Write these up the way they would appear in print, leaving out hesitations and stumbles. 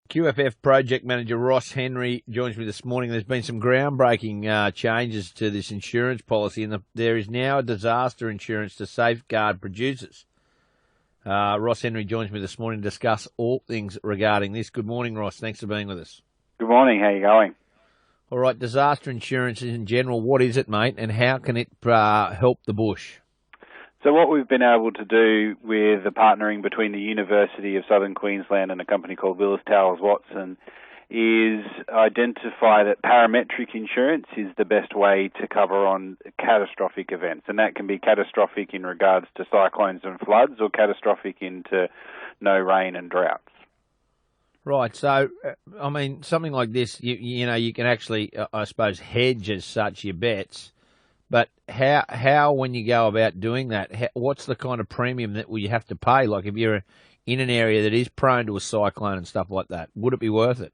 QFF project manager Ross Henry joins me this morning. There's been some groundbreaking changes to this insurance policy, and there is now a disaster insurance to safeguard producers. Ross Henry joins me this morning to discuss all things regarding this. Good morning, Ross. Thanks for being with us. Good morning. How are you going? All right, disaster insurance in general, what is it, mate, and how can it help the bush? So what we've been able to do with the partnering between the University of Southern Queensland and a company called Willis Towers Watson is identify that parametric insurance is the best way to cover on catastrophic events. And that can be catastrophic in regards to cyclones and floods or catastrophic into no rain and droughts. Right. So, I mean, something like this, you know, you can actually, I suppose, hedge as such your bets. But how when you go about doing that, what's the kind of premium that you have to pay? Like if you're in an area that is prone to a cyclone and stuff like that, would it be worth it?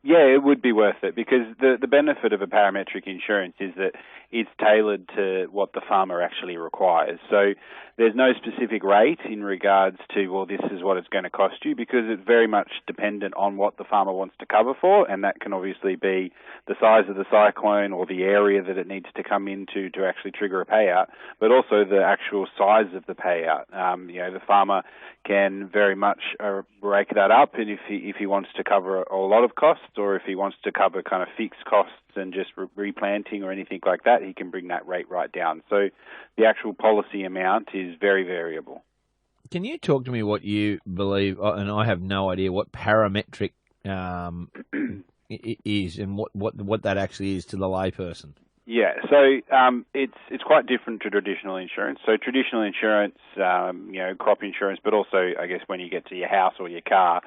Yeah, it would be worth it because the benefit of a parametric insurance is that it's tailored to what the farmer actually requires. So there's no specific rate in regards to, well, this is what it's going to cost you, because it's very much dependent on what the farmer wants to cover for, and that can obviously be the size of the cyclone or the area that it needs to come into to actually trigger a payout, but also the actual size of the payout. The farmer can very much break that up, and if he wants to cover a lot of costs, or if he wants to cover kind of fixed costs and just replanting or anything like that, he can bring that rate right down. So the actual policy amount is very variable. Can you talk to me what you believe, and I have no idea what parametric is and what that actually is to the layperson? Yeah, so it's quite different to traditional insurance. So traditional insurance, crop insurance, but also I guess when you get to your house or your car,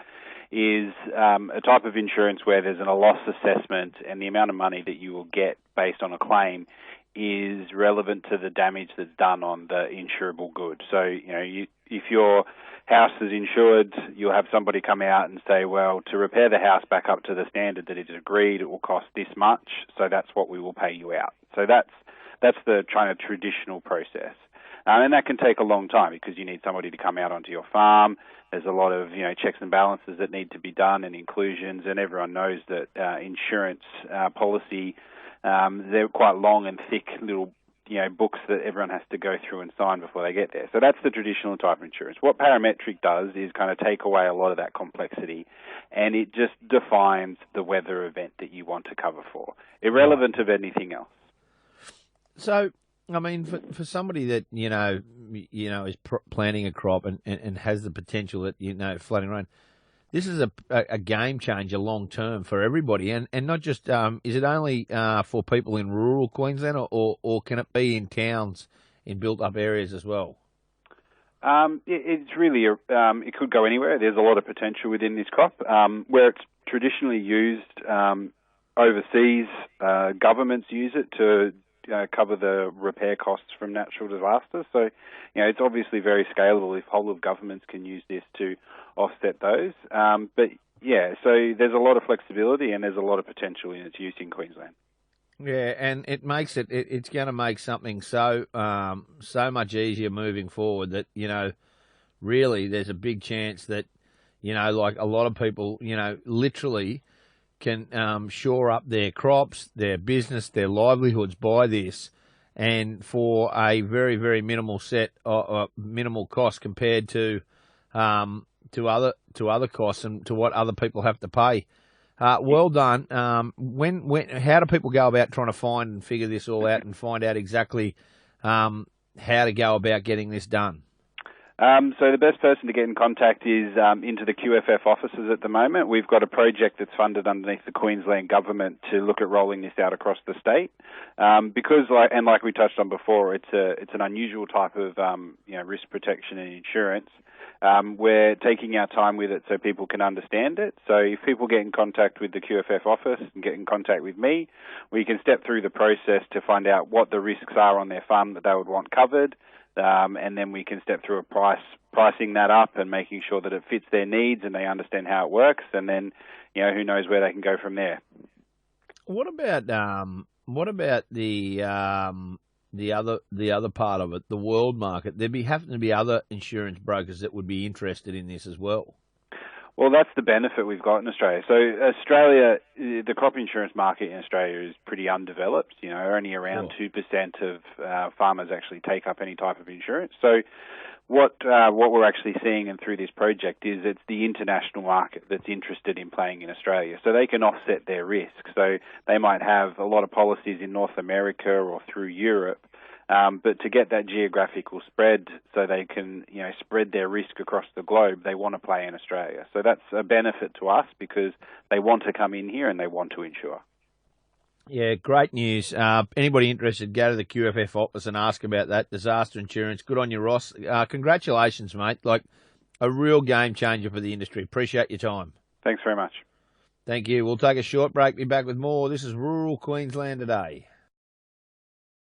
is a type of insurance where there's a loss assessment, and the amount of money that you will get based on a claim is relevant to the damage that's done on the insurable good. So, if your house is insured, you'll have somebody come out and say, well, to repair the house back up to the standard that is agreed, it will cost this much, so that's what we will pay you out. So that's the kind of traditional process. And that can take a long time because you need somebody to come out onto your farm. There's a lot of checks and balances that need to be done and inclusions, and everyone knows that insurance policy, they're quite long and thick little books that everyone has to go through and sign before they get there. So that's the traditional type of insurance. What parametric does is kind of take away a lot of that complexity, and it just defines the weather event that you want to cover for, irrelevant of anything else. So, I mean, for somebody that, is planting a crop and has the potential that, flooding rain, this is a game changer long term for everybody. And not just, is it only for people in rural Queensland or can it be in towns in built up areas as well? It's really, it could go anywhere. There's a lot of potential within this crop. Where it's traditionally used overseas, governments use it to cover the repair costs from natural disasters. So, it's obviously very scalable if whole of governments can use this to offset those. So there's a lot of flexibility and there's a lot of potential in its use in Queensland. Yeah, and it makes it's going to make something so much easier moving forward that, really there's a big chance that, like a lot of people, literally can shore up their crops, their business, their livelihoods by this, and for a very, very minimal minimal cost compared to other costs and to what other people have to pay. Well done. How do people go about trying to find and figure this all out and find out exactly how to go about getting this done? So the best person to get in contact is into the QFF offices at the moment. We've got a project that's funded underneath the Queensland government to look at rolling this out across the state. Because, like we touched on before, it's an unusual type of risk protection and insurance. We're taking our time with it so people can understand it. So if people get in contact with the QFF office and get in contact with me, we can step through the process to find out what the risks are on their farm that they would want covered. And then we can step through pricing that up and making sure that it fits their needs and they understand how it works. And then, who knows where they can go from there. What about the other part of it, the world market? Happen to be other insurance brokers that would be interested in this as well. Well, that's the benefit we've got in Australia. So Australia, the crop insurance market in Australia is pretty undeveloped. Only around 2% of farmers actually take up any type of insurance. So what we're actually seeing and through this project is it's the international market that's interested in playing in Australia. So they can offset their risk. So they might have a lot of policies in North America or through Europe. But to get that geographical spread so they can, spread their risk across the globe, they want to play in Australia. So that's a benefit to us because they want to come in here and they want to insure. Yeah, great news. Anybody interested, go to the QFF office and ask about that. Disaster insurance. Good on you, Ross. Congratulations, mate. Like a real game changer for the industry. Appreciate your time. Thanks very much. Thank you. We'll take a short break. Be back with more. This is Rural Queensland Today.